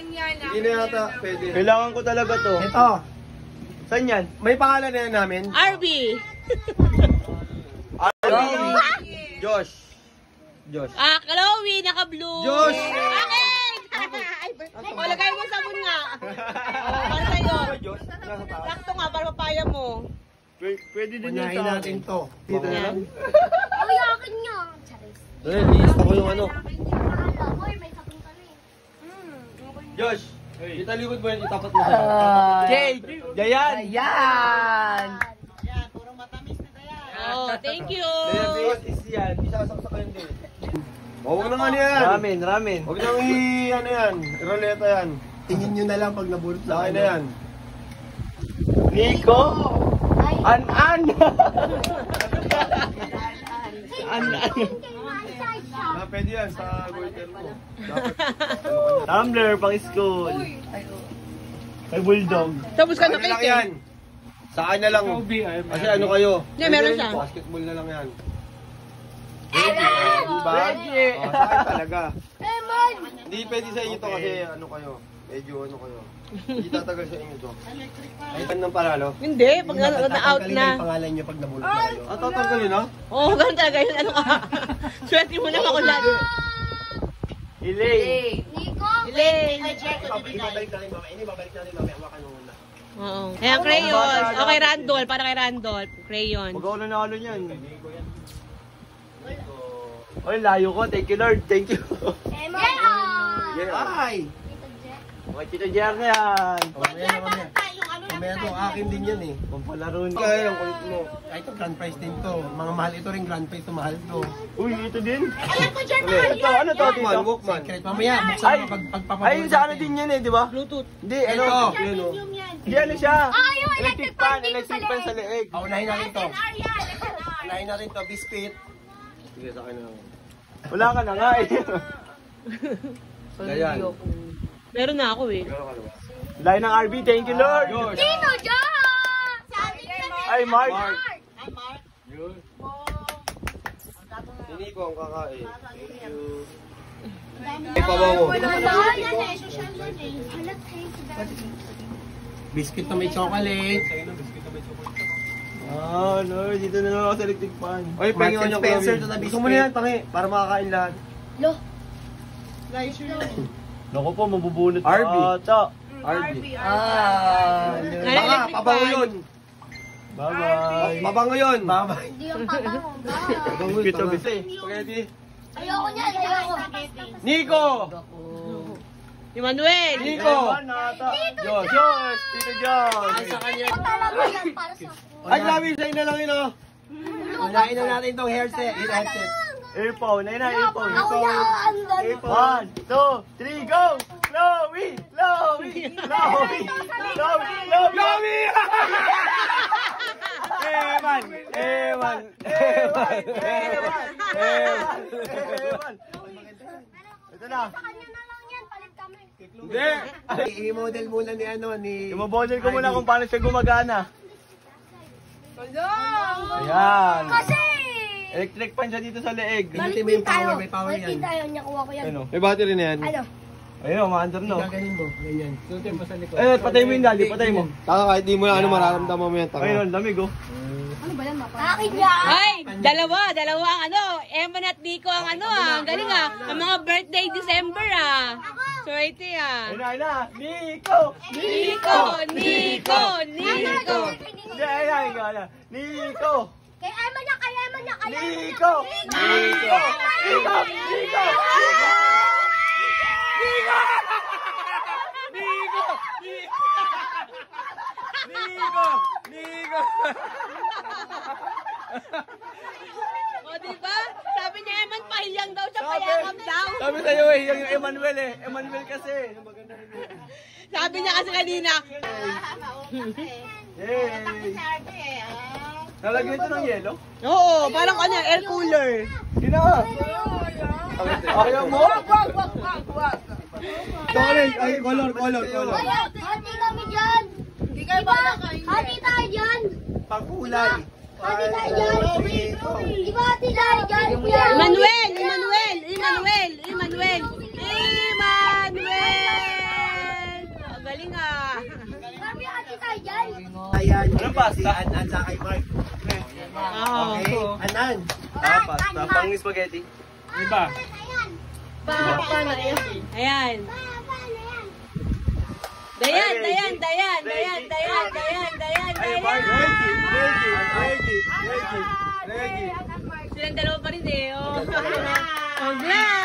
lang yan. Hindi na yata pwede. Kailangan ko talaga to. Ito. Saan yan? May pangalan na yan namin. RB. Josh. Josh. Chloe, naka-blue. Josh! Akin! O, lagay mo sabon nga. Para sa'yo. Josh. Nasa taas. Sakto nga, para mapaya mo. Pwede din yung Punyahin sa natin to. Dito na lang. Uy, akin nga. Charis. Linis ako yung ano. Uy, may sabon ka rin. Josh. Italikod mo yan, itapat mo sa Jay! Jayan! Yan! Oh, thank you. Dayan is yan. Isasaksak ko yun din. Huwag naman yan. Ramen. Huwag nang ano yan. Roleta yan. Tingin nyo na lang pag nabulot sa akin na yan. Nico! An! Pwede yan sa goiter mo. Tumbler, pang school. Kay Bulldog. Tapos ka na Sa akin lang cake yan. Sa akin na lang. Kasi ano kayo? Hindi, meron siya. Basketball na lang yan. Diba? Sa akin talaga. Lemon! Hindi pwede sa inyo to kasi ano kayo. Medyo ano kayo. Hindi tatagal sa inyo to. Ay, ng panalo. Hindi, pag na-out na. Yung pangalan nyo pag nabulot na kayo. Ah, tatanggalin ha? Oo, ganun talaga yun. Ano ka? Swerte mo na ako lahat. Elaine. Nico! Elaine. Ibabalik natin mamaya. Ini babalik natin mamaya. Hawakan mo muna. Oo. Ayan, crayons. Okay, Randolph. Para kay Randolph. Crayon. Mag-ako na nakalo niyan. Oy, layo ko. Thank you, Lord. Thank you. Lemon! Yan. Ay! Okay, Tito Jer na yan. Mamaya to, akin din yan eh. Pampalaro niya. Kaya yung kulit mo. Ay, ito grand prize din to. Mga mahal ito rin grand prize to. Mahal to. Uy, ito din. Alam ko dyan, Ito, ano to, Tito? Walkman. Secret. Mamaya, buksan Ay, mo pagpapabulot. ay, sa ano din yan eh, di ba? Bluetooth. Hindi, Ito. ano? Yan o. Hindi, ano siya? yung electric fan dito Electric sa fan leeg. sa leeg. Unahin natin to. Ariel! Unahin natin to. Biscuit. Sige, sa akin na lang. Wala ka na nga eh. Ayan. Meron na ako eh. Gano'n ka naman? Layo ng RB, thank you, Lord. Dino John! Sabi niya na Ay, Mark. Yun. Hindi ko ang kakain. Thank you. Ay, pabango. Biscuit na may chocolate. Ah, Lord, dito na lang ako sa electric fan. Oy, pengen nyo Spencer to the biscuit. Gusto mo na yan, tangi, para makakain lahat. Lo. Naku po, mabubunot RB. ata. RB. Baka, Pabango yun. Bye-bye. Pabango yun. Bye-bye. Hindi yung pabango. Pabango yun. Pito, pito. Spaghetti. Ayoko niya, ayoko. Nico! Emmanuel. Nico! Josh. Josh. Tito Josh. Ito talaga yan para sa Ay, grabe, sa'yo na lang yun, oh. Unahin na natin itong hairset. Headset. Earphone. Ayun na, earphone. Ako na ang gano'n. 1, 2, 3, go! Chloe! Chloe! Chloe! Chloe! Chloe! Eman! Eman! Eman! Eman! Eman! Ito na. Sa kanya na lang yan, palit kami. Hindi! I-model muna ni ano, ni... Imabodel ko muna kung paano siya gumagana. Ayan. Kasi! Electric fan siya dito sa leeg. Pindutin mo yung power, may power yan. Balikin tayo, niya kuha ko yan. Ayun o. May battery na yan. Ano? Ayun o, maandar no. Gaganin mo, ganyan. Suntin mo sa likod. Eh, patay mo yung dali, patay mo. Taka kahit di mo na ano mararamdaman mo yan. Ayun, lamig oh. Akin yan! Ay, dalawa ang ano, Eman at Nico ang ano ang galing ang mga birthday December Swerte Ayun na. Nico! Nico, Nico, Nico. Hindi, ayun. Nico! Kay Emma niya, kay Emma niya, kay Emma niya. Nico! Nico! Nico! Nico! Nico! Nico! Nico! Nico! O diba? Sabi niya Eman pahilyang daw siya, payakap daw. Sabi sa'yo eh, yung Emmanuel eh. Emmanuel kasi. Sabi niya kasi kanina. Yay! Nalagyan ito ng yelo? Oo, parang kanya, air cooler. Sino ka? Ayaw mo? Chocolate, ay, color. Hati kami dyan! Hindi kayo bala kayo. Hati tayo dyan! Pangkulay. Hati tayo dyan! Diba hati tayo dyan? Emmanuel! Ryan. Anong pasta? Si Anan sa kay Mark. Oo. Okay, Anan. Pasta. Pang spaghetti. Ano ba? Ayan. Dayan. Ay, Mark. Reggie. Silang dalawa pa rin eh. Oh. Oh, Blas!